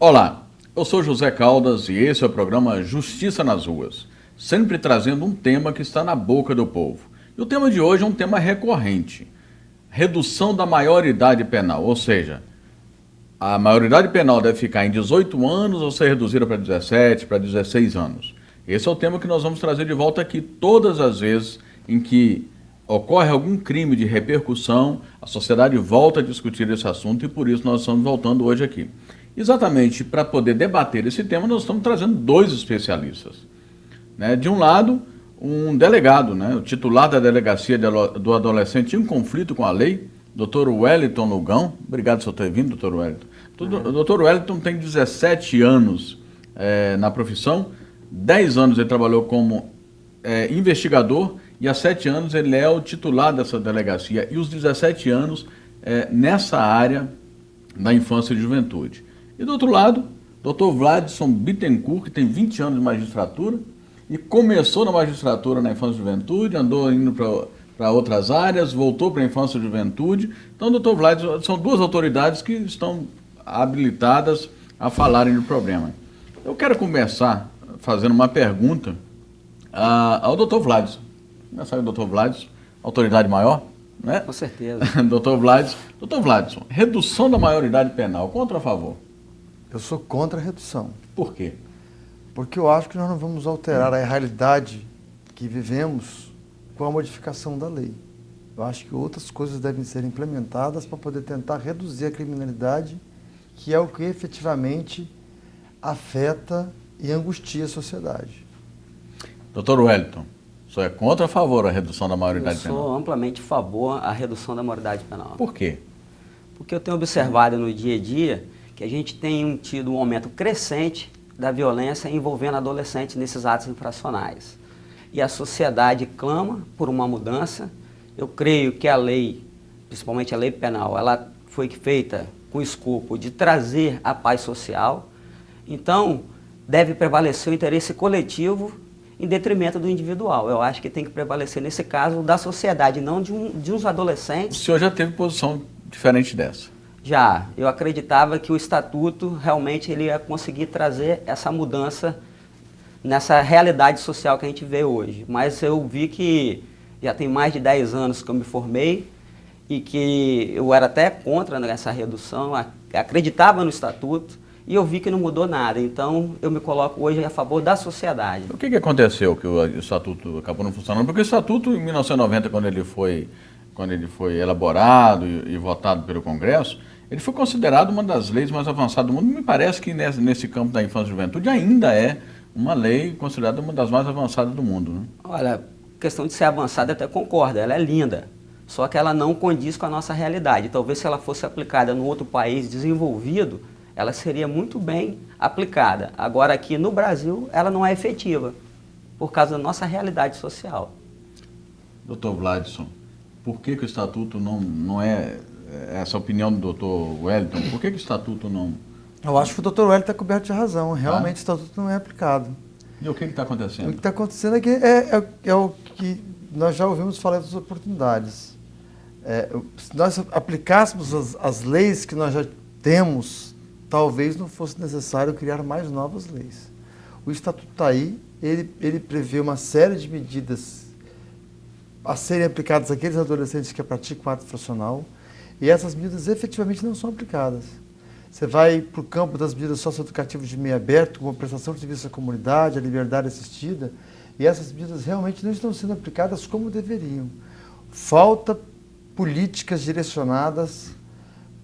Olá, eu sou José Caldas e esse é o programa Justiça nas Ruas, sempre trazendo um tema que está na boca do povo. E o tema de hoje é um tema recorrente, redução da maioridade penal, ou seja, a maioridade penal deve ficar em 18 anos ou ser reduzida para 17, para 16 anos. Esse é o tema que nós vamos trazer de volta aqui todas as vezes em que ocorre algum crime de repercussão, a sociedade volta a discutir esse assunto e por isso nós estamos voltando hoje aqui. Exatamente para poder debater esse tema, nós estamos trazendo dois especialistas. De um lado, um delegado, o titular da Delegacia do Adolescente em conflito com a lei, Dr. Wellington Lugão. Obrigado por ter vindo, Dr. Wellington. O Dr. Wellington tem 17 anos na profissão, 10 anos ele trabalhou como investigador e há 7 anos ele é o titular dessa delegacia e os 17 anos nessa área da infância e juventude. E do outro lado, Dr. Vladson Bittencourt, que tem 20 anos de magistratura e começou na magistratura na infância e juventude, andou indo para outras áreas, voltou para a infância e juventude. Então, Dr. Vladson, são duas autoridades que estão habilitadas a falarem do problema. Eu quero começar fazendo uma pergunta ao Dr. Vladson. Começar com o Dr. Vladson, autoridade maior, né? Com certeza. Dr. Vladson, redução da maioridade penal, contra ou a favor? Eu sou contra a redução. Por quê? Porque eu acho que nós não vamos alterar a realidade que vivemos com a modificação da lei. Eu acho que outras coisas devem ser implementadas para poder tentar reduzir a criminalidade, que é o que efetivamente afeta e angustia a sociedade. Dr. Wellington, o senhor é contra ou a favor a redução da maioridade penal? Eu sou amplamente a favor a redução da maioridade penal. Por quê? Porque eu tenho observado no dia a dia que a gente tem tido um aumento crescente da violência envolvendo adolescentes nesses atos infracionais. E a sociedade clama por uma mudança. Eu creio que a lei, principalmente a lei penal, ela foi feita com o escopo de trazer a paz social. Então, deve prevalecer o interesse coletivo em detrimento do individual. Eu acho que tem que prevalecer, nesse caso, da sociedade, não de uns adolescentes. O senhor já teve posição diferente dessa? Já. Eu acreditava que o Estatuto realmente ele ia conseguir trazer essa mudança nessa realidade social que a gente vê hoje. Mas eu vi que já tem mais de 10 anos que eu me formei e que eu era até contra essa redução, acreditava no Estatuto e eu vi que não mudou nada. Então eu me coloco hoje a favor da sociedade. O que aconteceu que o Estatuto acabou não funcionando? Porque o Estatuto, em 1990, quando ele foi elaborado e votado pelo Congresso, ele foi considerado uma das leis mais avançadas do mundo. Me parece que nesse campo da infância e juventude ainda é uma lei considerada uma das mais avançadas do mundo, né? Olha, questão de ser avançada, eu até concordo, ela é linda, só que ela não condiz com a nossa realidade. Talvez se ela fosse aplicada em outro país desenvolvido, ela seria muito bem aplicada. Agora aqui no Brasil, ela não é efetiva, por causa da nossa realidade social. Dr. Vladson, por que o Estatuto não é... Essa opinião do Dr. Wellington, por que o Estatuto não... Eu acho que o Dr. Wellington está coberto de razão. Realmente o Estatuto não é aplicado. E o que está acontecendo? O que está acontecendo é que é o que nós já ouvimos falar das oportunidades. Se nós aplicássemos as leis que nós já temos, talvez não fosse necessário criar mais novas leis. O Estatuto está aí, ele prevê uma série de medidas a serem aplicadas àqueles adolescentes que praticam ato infracional, e essas medidas efetivamente não são aplicadas. Você vai para o campo das medidas socioeducativas de meio aberto, como a prestação de serviço à comunidade, a liberdade assistida, e essas medidas realmente não estão sendo aplicadas como deveriam. Falta políticas direcionadas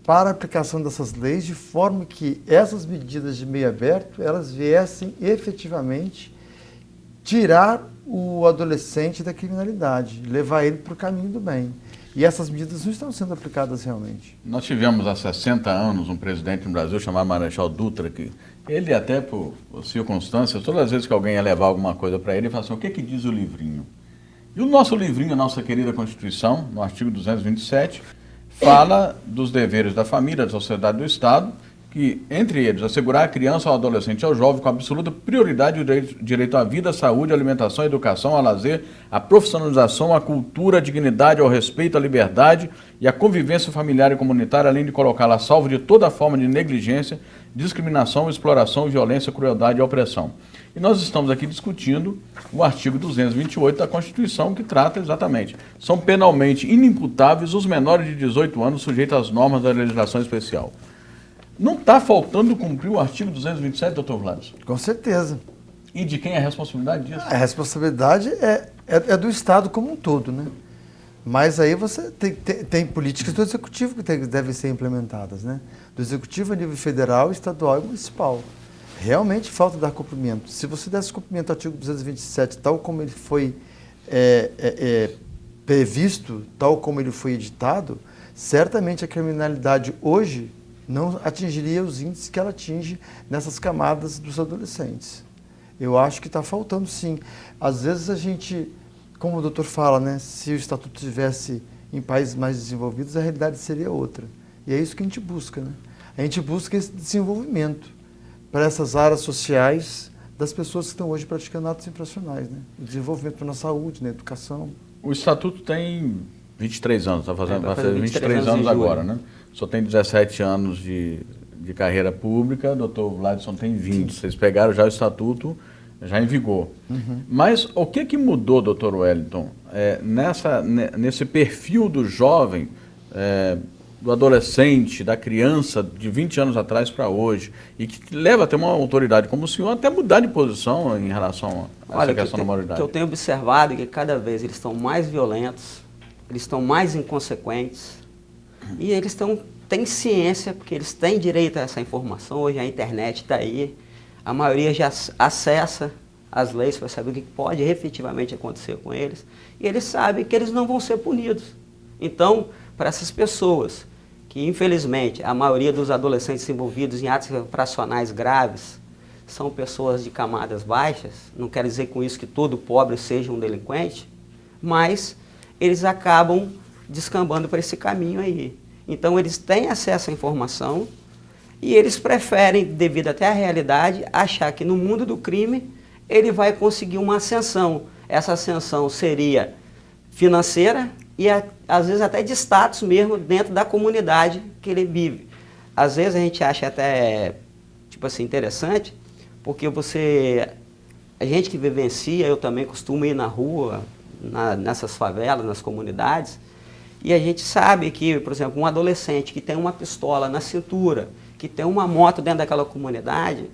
para a aplicação dessas leis, de forma que essas medidas de meio aberto, elas viessem efetivamente tirar o adolescente da criminalidade, levar ele para o caminho do bem. E essas medidas não estão sendo aplicadas realmente. Nós tivemos há 60 anos um presidente no Brasil chamado Marechal Dutra, que ele até por circunstâncias, todas as vezes que alguém ia levar alguma coisa para ele falava assim, o que diz o livrinho? E o nosso livrinho, a nossa querida Constituição, no artigo 227, fala dos deveres da família, da sociedade e do Estado, que, entre eles, assegurar à criança, ao adolescente e ao jovem com absoluta prioridade o direito à vida, à saúde, à alimentação, à educação, ao lazer, à profissionalização, à cultura, à dignidade, ao respeito, à liberdade e à convivência familiar e comunitária, além de colocá-la a salvo de toda forma de negligência discriminação, exploração, violência, crueldade e opressão. E nós estamos aqui discutindo o artigo 228 da Constituição, que trata exatamente. São penalmente inimputáveis os menores de 18 anos sujeitos às normas da legislação especial. Não está faltando cumprir o artigo 227, doutor Vlad? Com certeza. E de quem é a responsabilidade disso? A responsabilidade é do Estado como um todo, né? Mas aí você tem políticas do Executivo que devem ser implementadas, né? Do Executivo a nível federal, estadual e municipal. Realmente falta dar cumprimento. Se você desse cumprimento ao artigo 227, tal como ele foi previsto, tal como ele foi editado, certamente a criminalidade hoje não atingiria os índices que ela atinge nessas camadas dos adolescentes. Eu acho que está faltando, sim. Às vezes a gente, como o doutor fala, né, se o Estatuto estivesse em países mais desenvolvidos, a realidade seria outra. E é isso que a gente busca, né? A gente busca esse desenvolvimento para essas áreas sociais das pessoas que estão hoje praticando atos infracionais, né? O desenvolvimento na saúde, na educação. O Estatuto tem 23 anos, vai fazer 23 anos anos agora, né? Só tem 17 anos de carreira pública, doutor Vladson tem 20. Vocês pegaram já o Estatuto, já em vigor. Uhum. Mas o que mudou, doutor Wellington, nesse perfil do jovem, do adolescente, da criança de 20 anos atrás para hoje, e que leva a ter uma autoridade como o senhor até mudar de posição em relação a essa questão da maioridade? O que eu tenho observado é que cada vez eles estão mais violentos, eles estão mais inconsequentes, e eles têm ciência, porque eles têm direito a essa informação. Hoje a internet está aí, a maioria já acessa as leis para saber o que pode efetivamente acontecer com eles, e eles sabem que eles não vão ser punidos. Então, para essas pessoas, que infelizmente a maioria dos adolescentes envolvidos em atos infracionais graves são pessoas de camadas baixas, não quer dizer com isso que todo pobre seja um delinquente, mas eles acabam descambando para esse caminho aí. Então eles têm acesso à informação e eles preferem, devido até à realidade, achar que no mundo do crime ele vai conseguir uma ascensão. Essa ascensão seria financeira e às vezes até de status mesmo dentro da comunidade que ele vive. Às vezes a gente acha até, tipo assim, interessante, porque a gente que vivencia, eu também costumo ir na rua, nessas favelas, nas comunidades, e a gente sabe que, por exemplo, um adolescente que tem uma pistola na cintura, que tem uma moto dentro daquela comunidade,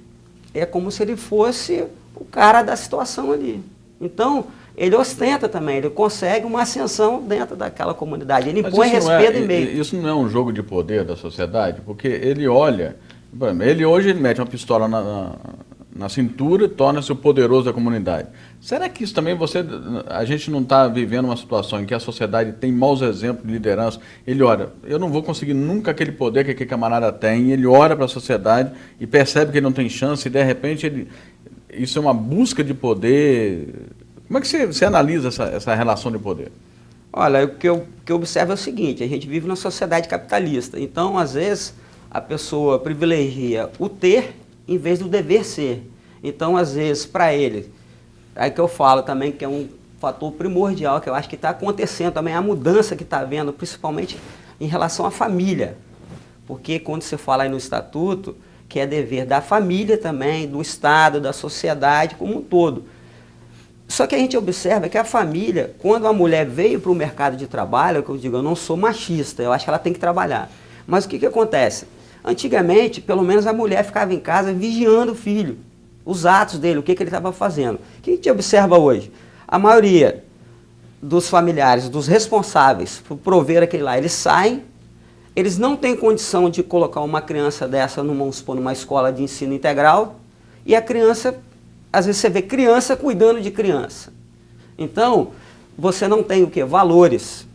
é como se ele fosse o cara da situação ali. Então, ele ostenta também, ele consegue uma ascensão dentro daquela comunidade, ele impõe respeito em meio. Isso não é um jogo de poder da sociedade? Porque ele olha, hoje ele mete uma pistola na cintura e torna-se o poderoso da comunidade. Será que isso também a gente não está vivendo uma situação em que a sociedade tem maus exemplos de liderança? Ele olha, eu não vou conseguir nunca aquele poder que aquele camarada tem, ele olha para a sociedade e percebe que ele não tem chance e de repente isso é uma busca de poder. Como é que você analisa essa relação de poder? Olha, o que eu observo é o seguinte, a gente vive numa sociedade capitalista, então às vezes a pessoa privilegia o ter em vez do dever ser. Então, às vezes, para ele, aí que eu falo também que é um fator primordial, que eu acho que está acontecendo também, a mudança que está havendo, principalmente em relação à família. Porque quando você fala aí no Estatuto, que é dever da família também, do Estado, da sociedade como um todo. Só que a gente observa que a família, quando a mulher veio para o mercado de trabalho, que eu digo, eu não sou machista, eu acho que ela tem que trabalhar. Mas o que acontece? Antigamente, pelo menos a mulher ficava em casa vigiando o filho, os atos dele, o que ele estava fazendo. O que a gente observa hoje? A maioria dos familiares, dos responsáveis por prover aquele lá, eles saem, eles não têm condição de colocar uma criança dessa numa escola de ensino integral, e a criança, às vezes você vê criança cuidando de criança. Então, você não tem o quê? Valores.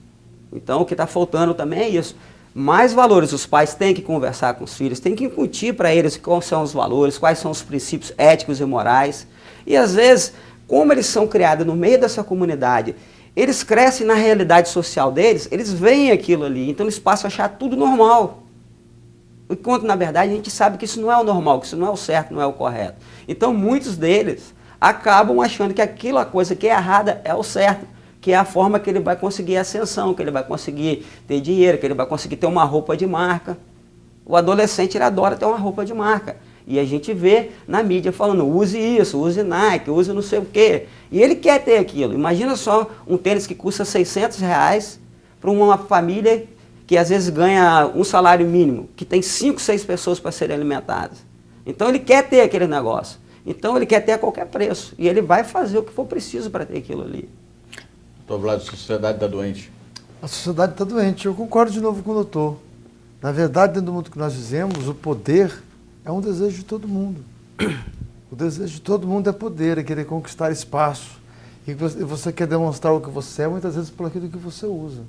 Então, o que está faltando também é isso. Mais valores, os pais têm que conversar com os filhos, têm que incutir para eles quais são os valores, quais são os princípios éticos e morais. E às vezes, como eles são criados no meio dessa comunidade, eles crescem na realidade social deles, eles veem aquilo ali, então eles passam a achar tudo normal. Enquanto, na verdade, a gente sabe que isso não é o normal, que isso não é o certo, não é o correto. Então, muitos deles acabam achando que aquela coisa que é errada é o certo, que é a forma que ele vai conseguir ascensão, que ele vai conseguir ter dinheiro, que ele vai conseguir ter uma roupa de marca. O adolescente, ele adora ter uma roupa de marca. E a gente vê na mídia falando, use isso, use Nike, use não sei o quê. E ele quer ter aquilo. Imagina só um tênis que custa R$600 para uma família que às vezes ganha um salário mínimo, que tem 5, 6 pessoas para serem alimentadas. Então ele quer ter aquele negócio. Então ele quer ter a qualquer preço. E ele vai fazer o que for preciso para ter aquilo ali. Doutor Vlad, a sociedade está doente. A sociedade está doente. Eu concordo de novo com o doutor. Na verdade, dentro do mundo que nós vivemos, o poder é um desejo de todo mundo. O desejo de todo mundo é poder, é querer conquistar espaço. E você quer demonstrar o que você é, muitas vezes por aquilo que você usa.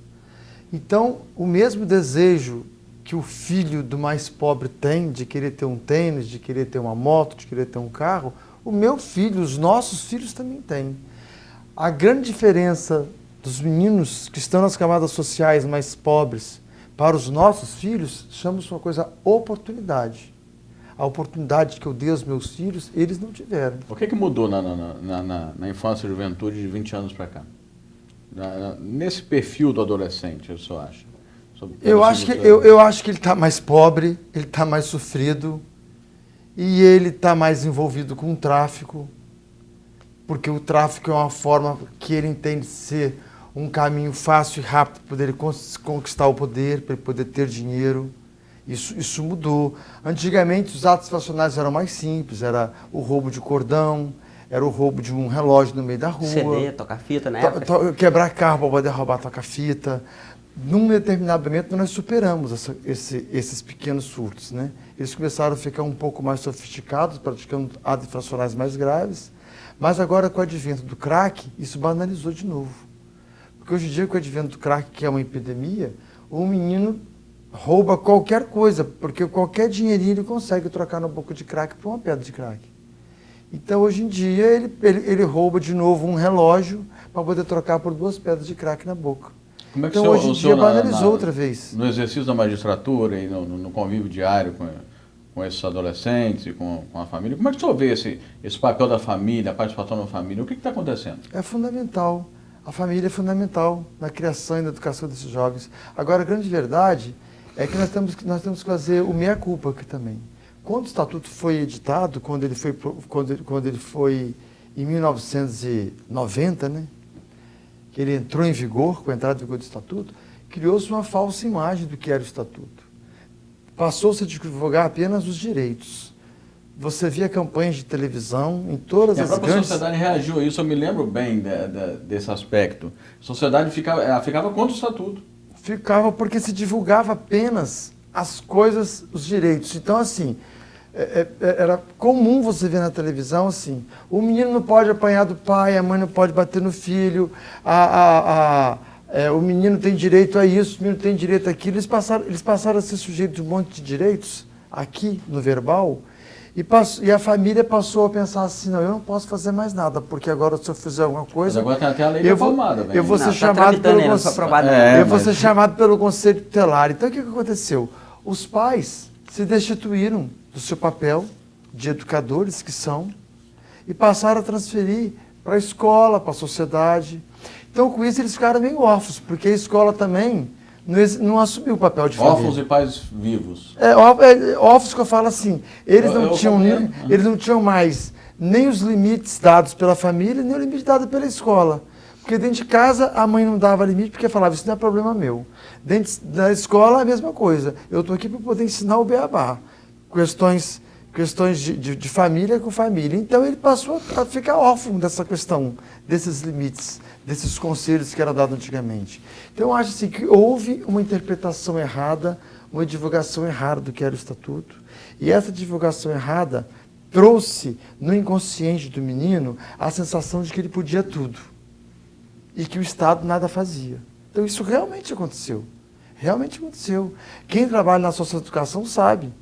Então, o mesmo desejo que o filho do mais pobre tem, de querer ter um tênis, de querer ter uma moto, de querer ter um carro, o meu filho, os nossos filhos também têm. A grande diferença dos meninos que estão nas camadas sociais mais pobres para os nossos filhos, chama-se uma coisa oportunidade. A oportunidade que eu dei aos meus filhos, eles não tiveram. O que mudou na infância e juventude de 20 anos para cá? Nesse perfil do adolescente, eu só acho. Eu acho que ele está mais pobre, ele está mais sofrido e ele está mais envolvido com o tráfico, porque o tráfico é uma forma que ele entende ser um caminho fácil e rápido para poder conquistar o poder, para ele poder ter dinheiro. Isso mudou. Antigamente os atos infracionais eram mais simples, era o roubo de cordão, era o roubo de um relógio no meio da rua. CD, toca-fita, né? Quebrar carro para poder roubar toca-fita. Num determinado momento nós superamos esses pequenos surtos, né? Eles começaram a ficar um pouco mais sofisticados, praticando atos infracionais mais graves, mas agora com o advento do crack, isso banalizou de novo. Porque hoje em dia com o advento do crack, que é uma epidemia, o menino rouba qualquer coisa, porque qualquer dinheirinho ele consegue trocar no boco de crack por uma pedra de crack. Então, hoje em dia, ele rouba de novo um relógio para poder trocar por 2 pedras de crack na boca. Como é que então, hoje em dia, banalizou outra vez. No exercício da magistratura e no convívio diário com esses adolescentes e com a família, como é que o senhor vê esse papel da família, a participação da família? O que está acontecendo? É fundamental. A família é fundamental na criação e na educação desses jovens. Agora, a grande verdade é que nós temos que fazer o meia-culpa aqui também. Quando o Estatuto foi editado, quando ele foi em 1990, né, que ele entrou em vigor, com a entrada em vigor do Estatuto, criou-se uma falsa imagem do que era o Estatuto. Passou-se a divulgar apenas os direitos. Você via campanhas de televisão em todas as grandes... A própria sociedade reagiu a isso, eu me lembro bem desse aspecto. A sociedade ficava contra o Estatuto. Ficava porque se divulgava apenas as coisas, os direitos. Então, assim, era comum você ver na televisão, assim, o menino não pode apanhar do pai, a mãe não pode bater no filho, o menino tem direito a isso, o menino tem direito àquilo. Eles passaram a ser sujeitos de um monte de direitos, aqui no verbal, e a família passou a pensar assim, não, eu não posso fazer mais nada, porque agora se eu fizer alguma coisa... Mas agora tem até a lei reformada. Eu vou ser chamado pelo Conselho Tutelar. Então, o que aconteceu? Os pais se destituíram do seu papel de educadores que são e passaram a transferir para a escola, para a sociedade. Então, com isso, eles ficaram meio órfãos, porque a escola também não assumiu o papel de família. Órfãos e pais vivos. Órfãos que eu falo assim, eles não tinham mais nem os limites dados pela família, nem o limite dado pela escola. Porque dentro de casa a mãe não dava limite porque falava, isso não é problema meu. Dentro da escola a mesma coisa. Eu estou aqui para poder ensinar o beabá. Questões de família com família. Então ele passou a ficar órfão dessa questão, desses limites, desses conselhos que eram dados antigamente. Então eu acho assim, que houve uma interpretação errada, uma divulgação errada do que era o Estatuto. E essa divulgação errada trouxe no inconsciente do menino a sensação de que ele podia tudo. E que o Estado nada fazia. Então isso realmente aconteceu. Realmente aconteceu. Quem trabalha na socioeducação sabe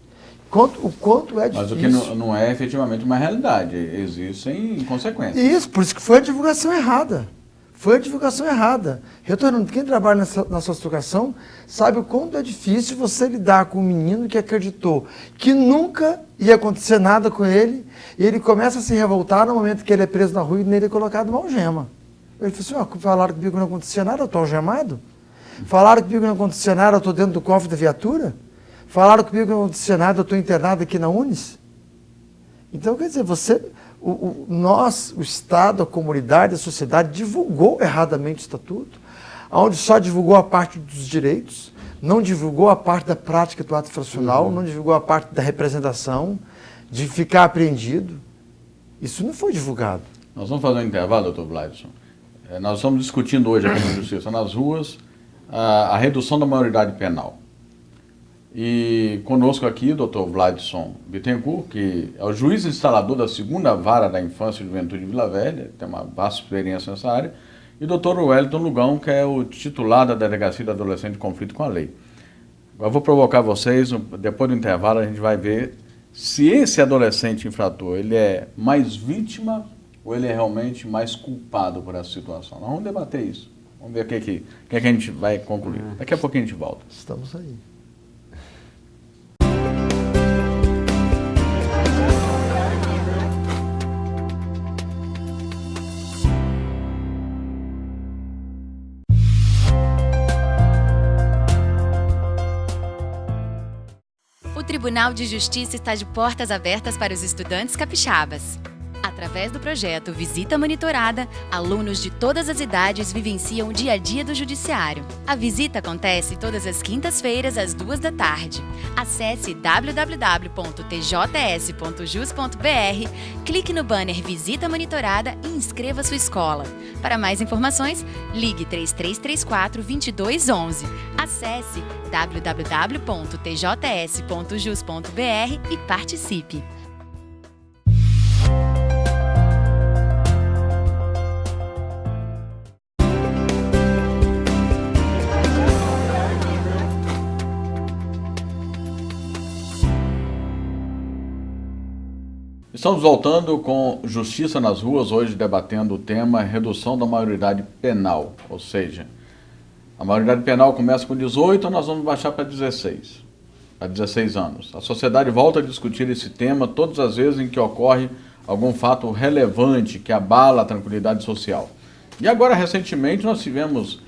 o quanto é difícil. Mas o que não é efetivamente uma realidade. Existem consequências. Isso, por isso que foi a divulgação errada. Foi a divulgação errada. Retornando, quem trabalha na socioeducação sabe o quanto é difícil você lidar com um menino que acreditou que nunca ia acontecer nada com ele e ele começa a se revoltar no momento que ele é preso na rua e nele é colocado uma algema. Ele falou assim, falaram comigo que não acontecia nada, eu estou algemado? Falaram comigo que não acontecia nada, eu estou dentro do cofre da viatura? Falaram comigo que eu estou internado aqui na Unis. Então, quer dizer, nós, o Estado, a comunidade, a sociedade, divulgou erradamente o Estatuto, onde só divulgou a parte dos direitos, não divulgou a parte da prática do ato infracional, não divulgou a parte da representação, de ficar apreendido. Isso não foi divulgado. Nós vamos fazer um intervalo, doutor Vladson. Nós estamos discutindo hoje aqui na Justiça nas Ruas a redução da maioridade penal. E conosco aqui, doutor Vladson Bittencourt, que é o juiz instalador da 2ª Vara da Infância e Juventude de Vila Velha, tem uma vasta experiência nessa área, e o doutor Wellington Lugão, que é o titular da Delegacia do Adolescente de Conflito com a Lei. Agora eu vou provocar vocês, depois do intervalo a gente vai ver se esse adolescente infrator ele é mais vítima ou ele é realmente mais culpado por essa situação. Nós vamos debater isso. Vamos ver o que a gente vai concluir. Daqui a pouquinho a gente volta. Estamos aí. O Tribunal de Justiça está de portas abertas para os estudantes capixabas. Através do projeto Visita Monitorada, alunos de todas as idades vivenciam o dia a dia do Judiciário. A visita acontece todas as quintas-feiras, às 2 da tarde. Acesse www.tjs.jus.br, clique no banner Visita Monitorada e inscreva sua escola. Para mais informações, ligue 3334-2211. Acesse www.tjs.jus.br e participe. Estamos voltando com Justiça nas Ruas, hoje debatendo o tema redução da maioridade penal, ou seja, a maioridade penal começa com 18, nós vamos baixar para 16 anos. A sociedade volta a discutir esse tema todas as vezes em que ocorre algum fato relevante que abala a tranquilidade social. E agora, recentemente, nós tivemos,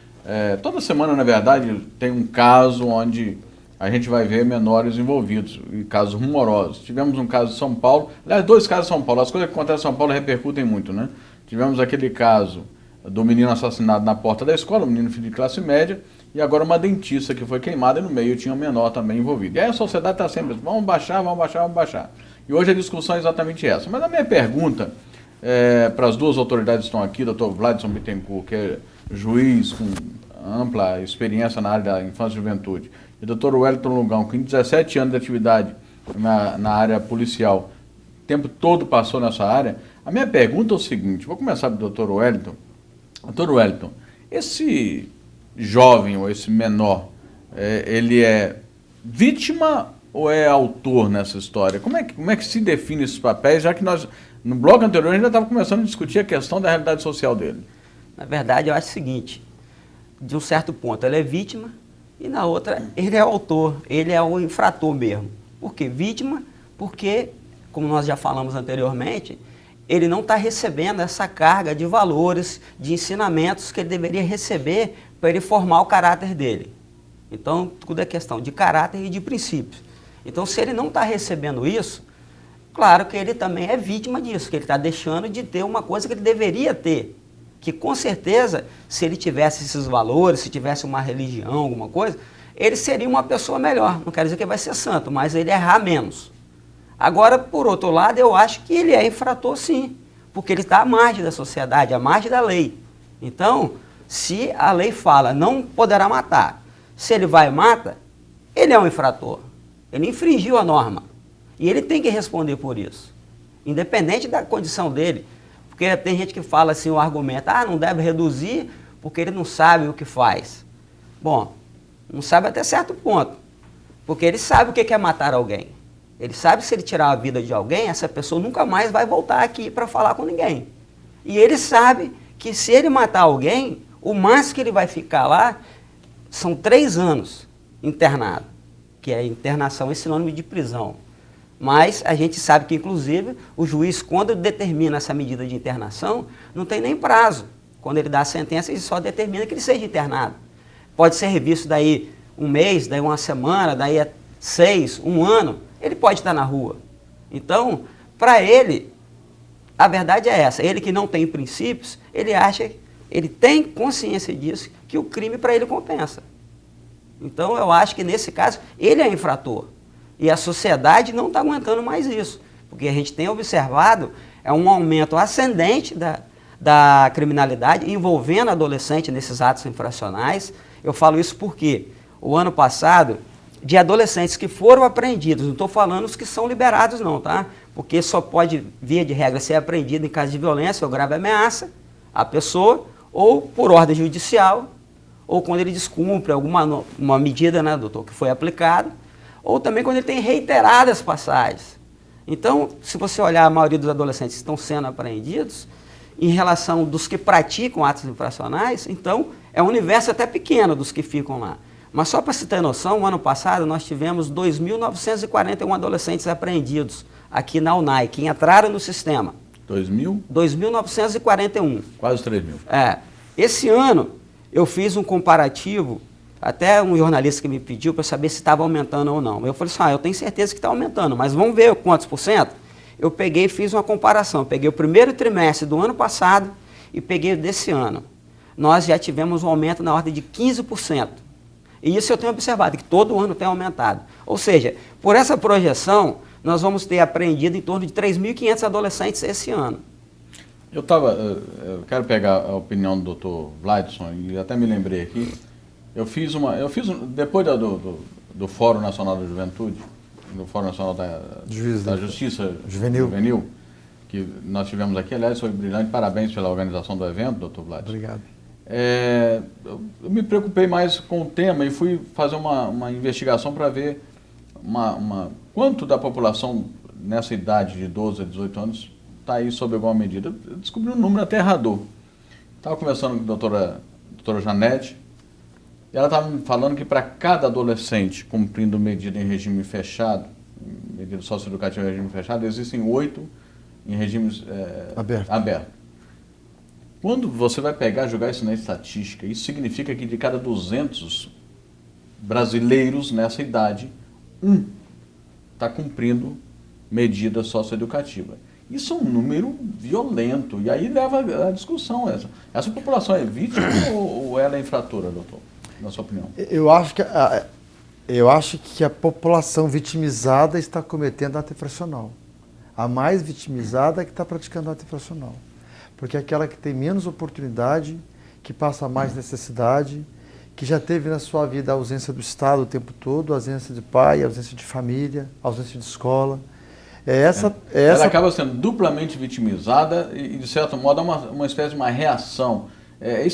toda semana, na verdade, tem um caso onde a gente vai ver menores envolvidos, e casos rumorosos. Tivemos um caso de São Paulo, aliás, 2 casos de São Paulo. As coisas que acontecem em São Paulo repercutem muito, né? Tivemos aquele caso do menino assassinado na porta da escola, um menino filho de classe média, e agora uma dentista que foi queimada e no meio tinha um menor também envolvido. E aí a sociedade está sempre, vamos baixar. E hoje a discussão é exatamente essa. Mas a minha pergunta para as 2 autoridades que estão aqui, doutor Vladson Bittencourt, que é juiz com ampla experiência na área da infância e juventude, e doutor Wellington Lugão, que com 17 anos de atividade na área policial, o tempo todo passou nessa área. A minha pergunta é o seguinte, vou começar do doutor Wellington. Doutor Wellington, esse jovem ou esse menor, ele é vítima ou é autor nessa história? Como é que se define esses papéis, já que nós, no bloco anterior, a gente já estava começando a discutir a questão da realidade social dele? Na verdade, eu acho o seguinte, de um certo ponto ele é vítima, e na outra, ele é autor, ele é o infrator mesmo. Por quê? Vítima, porque, como nós já falamos anteriormente, ele não está recebendo essa carga de valores, de ensinamentos que ele deveria receber para ele formar o caráter dele. Então, tudo é questão de caráter e de princípios. Então, se ele não está recebendo isso, claro que ele também é vítima disso, que ele está deixando de ter uma coisa que ele deveria ter. Que com certeza, se ele tivesse esses valores, se tivesse uma religião, alguma coisa, ele seria uma pessoa melhor. Não quero dizer que ele vai ser santo, mas ele errar menos. Agora, por outro lado, eu acho que ele é infrator sim, porque ele está à margem da sociedade, à margem da lei. Então, se a lei fala não poderá matar, se ele vai e mata, ele é um infrator. Ele infringiu a norma. E ele tem que responder por isso, independente da condição dele. Porque tem gente que fala assim, o argumento, não deve reduzir porque ele não sabe o que faz. Bom, não sabe até certo ponto, porque ele sabe o que é matar alguém. Ele sabe que se ele tirar a vida de alguém, essa pessoa nunca mais vai voltar aqui para falar com ninguém. E ele sabe que se ele matar alguém, o máximo que ele vai ficar lá são 3 anos internado, que é internação é sinônimo de prisão. Mas a gente sabe que, inclusive, o juiz, quando determina essa medida de internação, não tem nem prazo. Quando ele dá a sentença, ele só determina que ele seja internado. Pode ser revisto daí 1 mês, daí 1 semana, daí 6, 1 ano, ele pode estar na rua. Então, para ele, a verdade é essa. Ele que não tem princípios, ele acha, ele tem consciência disso, que o crime para ele compensa. Então, eu acho que nesse caso, ele é infrator. E a sociedade não está aguentando mais isso. Porque a gente tem observado um aumento ascendente da criminalidade envolvendo adolescente nesses atos infracionais. Eu falo isso porque o ano passado, de adolescentes que foram apreendidos, não estou falando os que são liberados não, tá? Porque só pode, via de regra, ser apreendido em caso de violência ou grave ameaça à pessoa, ou por ordem judicial, ou quando ele descumpre uma medida, né, doutor, que foi aplicada, ou também quando ele tem reiteradas passagens. Então, se você olhar a maioria dos adolescentes que estão sendo apreendidos, em relação dos que praticam atos infracionais, então é um universo até pequeno dos que ficam lá. Mas só para se ter noção, no ano passado nós tivemos 2.941 adolescentes apreendidos aqui na UNAI, que entraram no sistema. 2.941. Quase 3.000. Esse ano eu fiz um comparativo, até um jornalista que me pediu para saber se estava aumentando ou não. Eu falei assim, eu tenho certeza que está aumentando, mas vamos ver quantos por cento? Eu peguei e fiz uma comparação. Peguei o primeiro trimestre do ano passado e peguei o desse ano. Nós já tivemos um aumento na ordem de 15%. E isso eu tenho observado, que todo ano tem aumentado. Ou seja, por essa projeção, nós vamos ter apreendido em torno de 3.500 adolescentes esse ano. Eu quero pegar a opinião do Dr. Vladson, e até me lembrei aqui, depois do Fórum Nacional da Juventude, do Fórum Nacional da Justiça Juvenil, que nós tivemos aqui, aliás, foi brilhante, parabéns pela organização do evento, Dr. Vladson. Obrigado. Eu me preocupei mais com o tema e fui fazer uma investigação para ver quanto da população nessa idade de 12 a 18 anos está aí sob alguma medida. Eu descobri um número aterrador. Estava conversando com a doutora Janete, e ela estava me falando que para cada adolescente cumprindo medida em regime fechado, medida socioeducativa em regime fechado, existem 8 em regimes abertos. Quando você vai pegar e jogar isso na estatística, isso significa que de cada 200 brasileiros nessa idade, 1 está cumprindo medida socioeducativa. Isso é um número violento, e aí leva a discussão essa. Essa população é vítima ou ela é infratora, doutor, na sua opinião? Eu acho que a população vitimizada está cometendo ato infracional. A mais vitimizada é que está praticando ato infracional. Porque é aquela que tem menos oportunidade, que passa mais necessidade, que já teve na sua vida a ausência do Estado o tempo todo, a ausência de pai, a ausência de família, a ausência de escola. Ela acaba sendo duplamente vitimizada e, de certo modo, é uma espécie de uma reação. É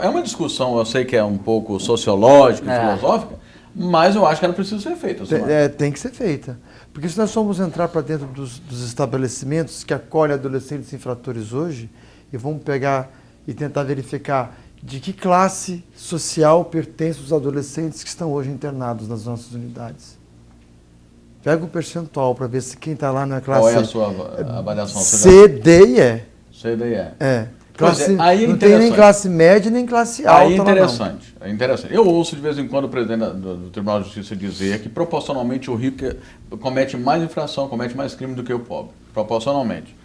uma discussão, eu sei que é um pouco sociológica e filosófica, mas eu acho que ela precisa ser feita. Tem que ser feita. Porque se nós formos entrar para dentro dos estabelecimentos que acolhem adolescentes infratores hoje, e vamos pegar e tentar verificar de que classe social pertencem os adolescentes que estão hoje internados nas nossas unidades. Pega o percentual para ver se quem está lá não é classe... Qual é a sua avaliação? C, D e E. C, D e E. Aí não tem nem classe média nem classe alta. Aí é interessante. Eu ouço de vez em quando o presidente do Tribunal de Justiça dizer que proporcionalmente o rico comete mais infração, comete mais crime do que o pobre. Proporcionalmente.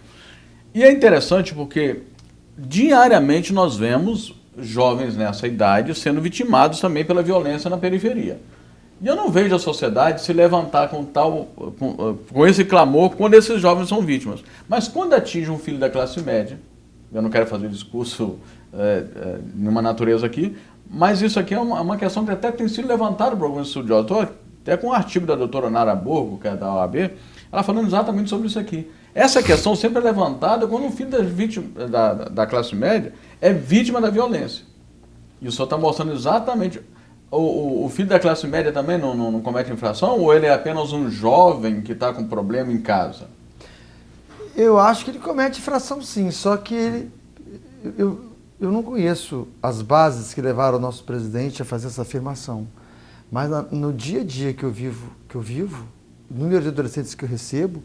E é interessante porque diariamente nós vemos jovens nessa idade sendo vitimados também pela violência na periferia. E eu não vejo a sociedade se levantar com esse clamor quando esses jovens são vítimas. Mas quando atinge um filho da classe média, eu não quero fazer discurso de uma natureza aqui, mas isso aqui é uma questão que até tem sido levantada por alguns estudiosos. Estou até com um artigo da doutora Nara Borgo, que é da OAB, ela falando exatamente sobre isso aqui. Essa questão sempre é levantada quando o filho da classe média é vítima da violência. E o senhor está mostrando exatamente... O filho da classe média também não comete infração, ou ele é apenas um jovem que está com problema em casa? Eu acho que ele comete infração sim, só que eu não conheço as bases que levaram o nosso presidente a fazer essa afirmação. Mas no dia a dia que eu vivo, o número de adolescentes que eu recebo,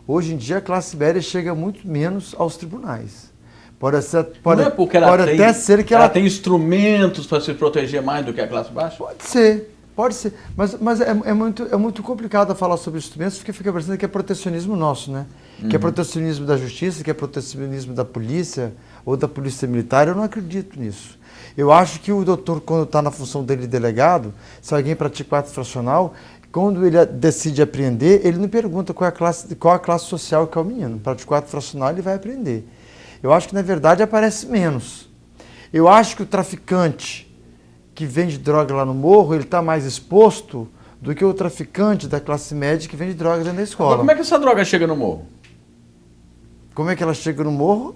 hoje em dia a classe média chega muito menos aos tribunais. Pode não é porque ela tem instrumentos para se proteger mais do que a classe baixa? Pode ser. Pode ser, mas é muito complicado falar sobre instrumentos, porque fica parecendo que é protecionismo nosso, né? Que é protecionismo da justiça, que é protecionismo da polícia ou da polícia militar. Eu não acredito nisso. Eu acho que o doutor, quando está na função dele de delegado, se alguém pratica ato infracional, quando ele decide apreender, ele não pergunta qual a classe social que é o menino. Praticou ato infracional, ele vai aprender. Eu acho que, na verdade, aparece menos. Eu acho que o traficante que vende droga lá no morro, ele está mais exposto do que o traficante da classe média que vende droga dentro da escola. Agora, como é que essa droga chega no morro? Como é que ela chega no morro?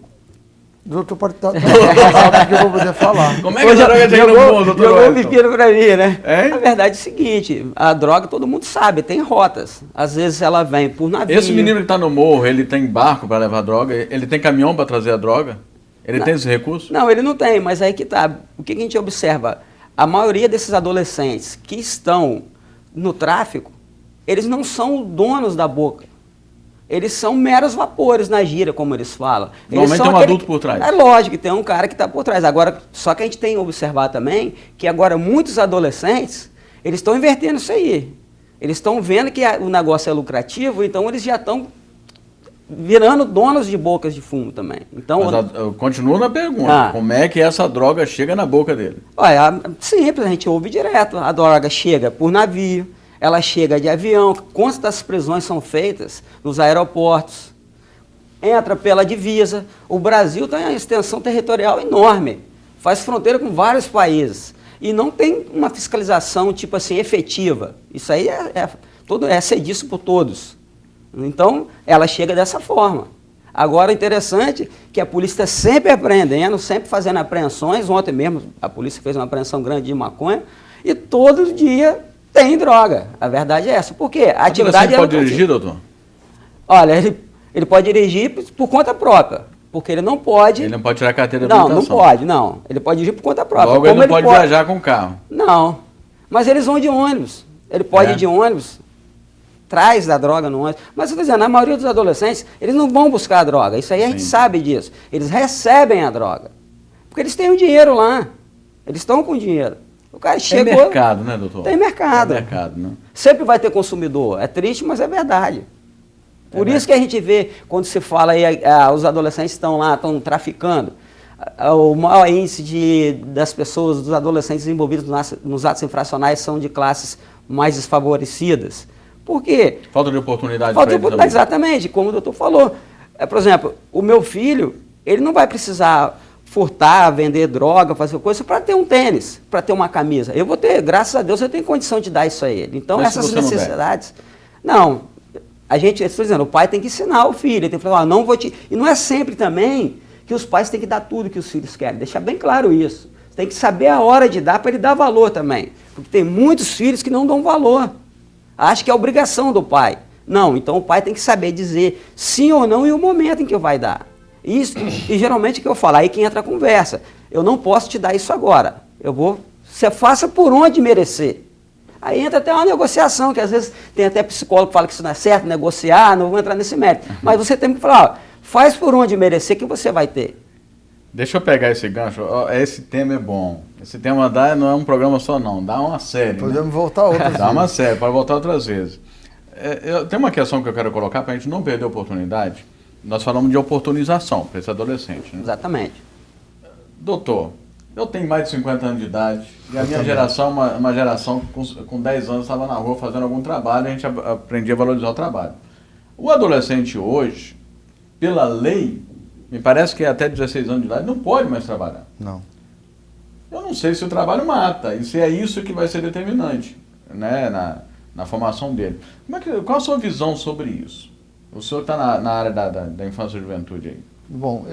O doutor pode estar que eu vou poder falar. Como é que essa droga chega no morro, doutor? Jogou um pepino pra mim, né? É? Na verdade é o seguinte, a droga todo mundo sabe, tem rotas. Às vezes ela vem por navio. Esse menino que está no morro, ele tem barco para levar droga? Ele tem caminhão para trazer a droga? Ele tem esse recurso? Não, ele não tem, mas aí que tá. O que a gente observa? A maioria desses adolescentes que estão no tráfico, eles não são donos da boca. Eles são meros vapores na gíria, como eles falam. Normalmente tem um adulto por trás. É lógico que tem um cara que está por trás. Agora, só que a gente tem que observar também que agora muitos adolescentes, eles estão invertendo isso aí. Eles estão vendo que o negócio é lucrativo, então eles já estão virando donos de bocas de fumo também. Então, mas eu continuo na pergunta. Como é que essa droga chega na boca dele? Olha, simples, a gente ouve direto. A droga chega por navio, ela chega de avião. Quantas prisões são feitas nos aeroportos? Entra pela divisa. O Brasil tem uma extensão territorial enorme. Faz fronteira com vários países. E não tem uma fiscalização, tipo assim, efetiva. Isso aí é cedido por todos. Então, ela chega dessa forma. Agora, interessante é que a polícia está sempre apreendendo, sempre fazendo apreensões. Ontem mesmo, a polícia fez uma apreensão grande de maconha e todo dia tem droga. A verdade é essa. Por quê? A atividade pode dirigir, doutor? Olha, ele pode dirigir por conta própria, porque ele não pode... Ele não pode tirar a carteira de habilitação. Não pode, não. Ele pode dirigir por conta própria. Logo, ele não pode viajar com o carro. Não. Mas eles vão de ônibus. Ele pode ir de ônibus, traz da droga no ônibus. Mas eu estou dizendo, a maioria dos adolescentes, eles não vão buscar a droga. Isso aí a gente sabe disso. Eles recebem a droga. Porque eles têm o dinheiro lá. Eles estão com dinheiro. O cara chegou... Tem mercado, né, doutor? Tem mercado. Tem mercado, né? Sempre vai ter consumidor. É triste, mas é verdade. Por isso que a gente vê, quando se fala aí, os adolescentes estão lá, estão traficando, o maior índice das pessoas, dos adolescentes envolvidos nos atos infracionais são de classes mais desfavorecidas. Por quê? Falta de oportunidade. Falta de oportunidade, exatamente, como o doutor falou. Por exemplo, o meu filho, ele não vai precisar furtar, vender droga, fazer coisa para ter um tênis, para ter uma camisa. Eu vou ter, graças a Deus, eu tenho condição de dar isso a ele. Então, mas essas necessidades... Não, estou dizendo, o pai tem que ensinar o filho, ele tem que falar, não vou te... E não é sempre também que os pais têm que dar tudo que os filhos querem, deixar bem claro isso. Você tem que saber a hora de dar para ele dar valor também. Porque tem muitos filhos que não dão valor. Acho que é obrigação do pai. Não, então o pai tem que saber dizer sim ou não e o momento em que vai dar. Isso, e geralmente o que eu falo, aí que entra a conversa. Eu não posso te dar isso agora. Você faça por onde merecer. Aí entra até uma negociação, que às vezes tem até psicólogo que fala que isso não é certo, negociar, não vou entrar nesse mérito. Mas você tem que falar, ó, faz por onde merecer que você vai ter. Deixa eu pegar esse gancho. Esse tema é bom. Esse tema não é um programa só não, dá uma série. Podemos voltar outras vezes. Dá uma série, pode voltar outras vezes. Tem uma questão que eu quero colocar para a gente não perder a oportunidade. Nós falamos de oportunização para esse adolescente. Né? Exatamente. Doutor, eu tenho mais de 50 anos de idade e a minha geração, uma geração com 10 anos, estava na rua fazendo algum trabalho e a gente aprendia a valorizar o trabalho. O adolescente hoje, pela lei, me parece que até 16 anos de idade não pode mais trabalhar. Não. Eu não sei se o trabalho mata e se é isso que vai ser determinante, né, na formação dele. Qual a sua visão sobre isso? O senhor está na área da infância e juventude aí. Bom,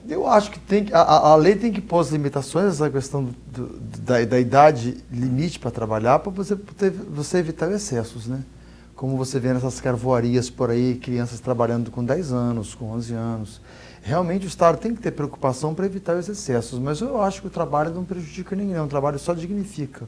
eu acho que a lei tem que pôr as limitações, essa questão da idade limite para trabalhar, para você evitar excessos, né? Como você vê nessas carvoarias por aí, crianças trabalhando com 10 anos, com 11 anos. Realmente o Estado tem que ter preocupação para evitar os excessos, mas eu acho que o trabalho não prejudica ninguém, o trabalho só dignifica.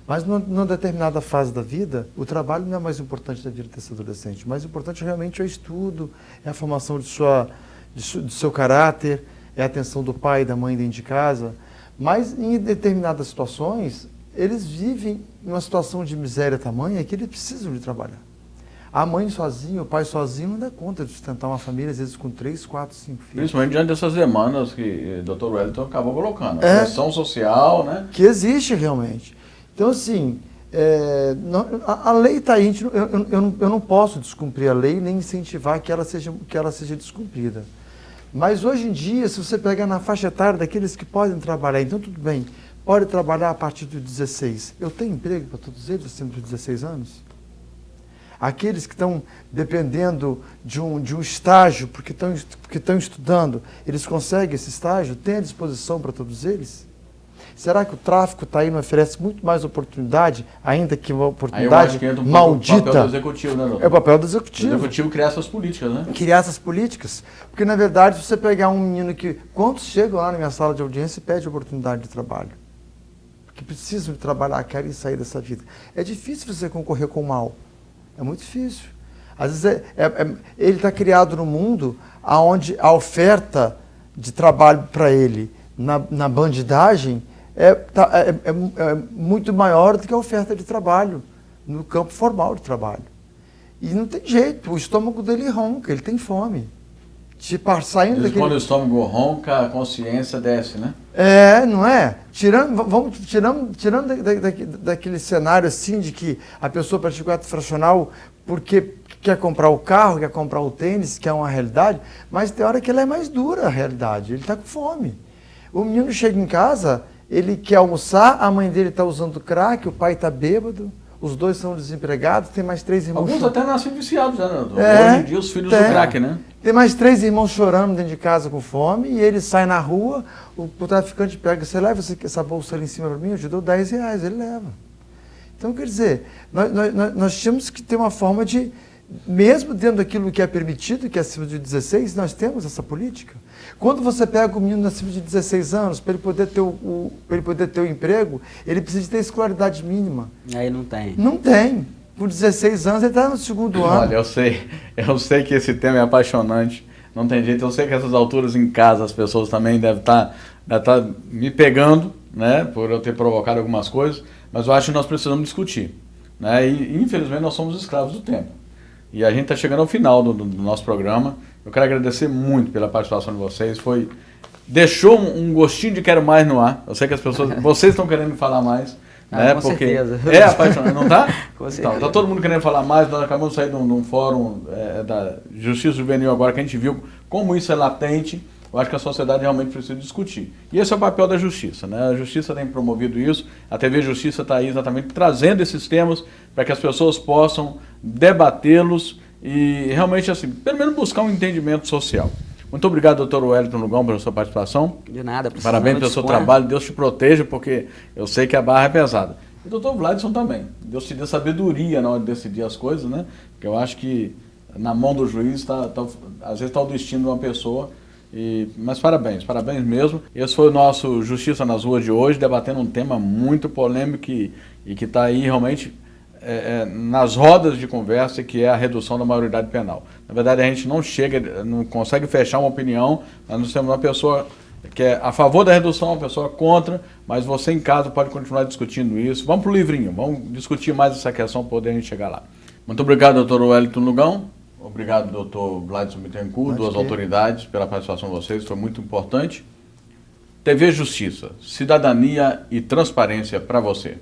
Mas numa determinada fase da vida, o trabalho não é mais importante da vida desse adolescente. O mais importante realmente é o estudo, é a formação do seu caráter, é a atenção do pai e da mãe dentro de casa. Mas em determinadas situações, eles vivem numa situação de miséria tamanha que eles precisam de trabalhar. A mãe sozinha, o pai sozinho não dá conta de sustentar uma família, às vezes com 3, 4, 5 filhos. Principalmente diante dessas demandas que o Dr. Wellington acabou colocando. A pressão social, né? Que existe realmente. Então, assim, a lei está aí, eu não posso descumprir a lei nem incentivar que ela seja descumprida. Mas hoje em dia, se você pegar na faixa etária daqueles que podem trabalhar, então tudo bem, pode trabalhar a partir dos 16. Eu tenho emprego para todos eles acima de 16 anos? Aqueles que estão dependendo de um estágio, porque estão estudando, eles conseguem esse estágio? Tem à disposição para todos eles? Será que o tráfico está aí e não oferece muito mais oportunidade, ainda que uma oportunidade maldita? É o papel do executivo, né, doutor? É o papel do executivo. O executivo criar essas políticas, né? Criar essas políticas. Porque, na verdade, se você pegar um menino que... Quantos chegam lá na minha sala de audiência e pedem oportunidade de trabalho? Porque precisam de trabalhar, querem sair dessa vida. É difícil você concorrer com o mal. É muito difícil. Às vezes ele está criado num mundo onde a oferta de trabalho para ele na bandidagem é muito maior do que a oferta de trabalho no campo formal de trabalho. E não tem jeito, o estômago dele ronca, ele tem fome. Saindo daquele... Quando o estômago ronca, a consciência desce, né? Não é? Tirando daquele cenário assim de que a pessoa pratica o ato fracional porque quer comprar o carro, quer comprar o tênis, que é uma realidade, mas tem hora que ela é mais dura a realidade, ele está com fome. O menino chega em casa, ele quer almoçar, a mãe dele está usando crack, o pai está bêbado, os dois são desempregados, tem mais 3 irmãos. Alguns até nascem viciados, né, doutor? Hoje em dia os filhos do crack, né? Tem mais 3 irmãos chorando dentro de casa com fome, e ele sai na rua, o traficante pega, você leva essa bolsa ali em cima para mim, eu te dou R$10, ele leva. Então, quer dizer, nós temos que ter uma forma de, mesmo dentro daquilo que é permitido, que é acima de 16, nós temos essa política. Quando você pega o menino acima de 16 anos, para ele poder ter o emprego, ele precisa ter escolaridade mínima. Aí não tem. Não tem. Com 16 anos, ele está no segundo ano. Olha, eu sei que esse tema é apaixonante, não tem jeito. Eu sei que essas alturas em casa as pessoas também devem estar me pegando, né, por eu ter provocado algumas coisas, mas eu acho que nós precisamos discutir, né, e infelizmente nós somos escravos do tempo. E a gente está chegando ao final do nosso programa. Eu quero agradecer muito pela participação de vocês. Deixou um gostinho de quero mais no ar. Eu sei que as pessoas, vocês estão querendo falar mais. Né? Com Porque certeza. É apaixonante, não está? Com certeza. Está todo mundo querendo falar mais. Nós acabamos de sair de um fórum da Justiça Juvenil agora, que a gente viu como isso é latente. Eu acho que a sociedade realmente precisa discutir. E esse é o papel da justiça, né? A justiça tem promovido isso, a TV Justiça está aí exatamente trazendo esses temas para que as pessoas possam debatê-los e realmente, assim, pelo menos buscar um entendimento social. Muito obrigado, doutor Wellington Lugão, pela sua participação. De nada. Parabéns pelo seu trabalho, Deus te proteja, porque eu sei que a barra é pesada. E o doutor Vladson também. Deus te dê sabedoria na hora de decidir as coisas, né? Porque eu acho que na mão do juiz, às vezes está o destino de uma pessoa. Mas parabéns mesmo. Esse foi o nosso Justiça nas Ruas de hoje, debatendo um tema muito polêmico e que está aí realmente nas rodas de conversa, que é a redução da maioridade penal. Na verdade, a gente não consegue fechar uma opinião, nós temos uma pessoa que é a favor da redução, uma pessoa contra, mas você em casa pode continuar discutindo isso. Vamos para o livrinho, vamos discutir mais essa questão para poder a gente chegar lá. Muito obrigado, doutor Wellington Lugão. Obrigado, doutor Vladson Bittencourt, duas autoridades, pela participação de vocês, foi muito importante. TV Justiça, cidadania e transparência para você.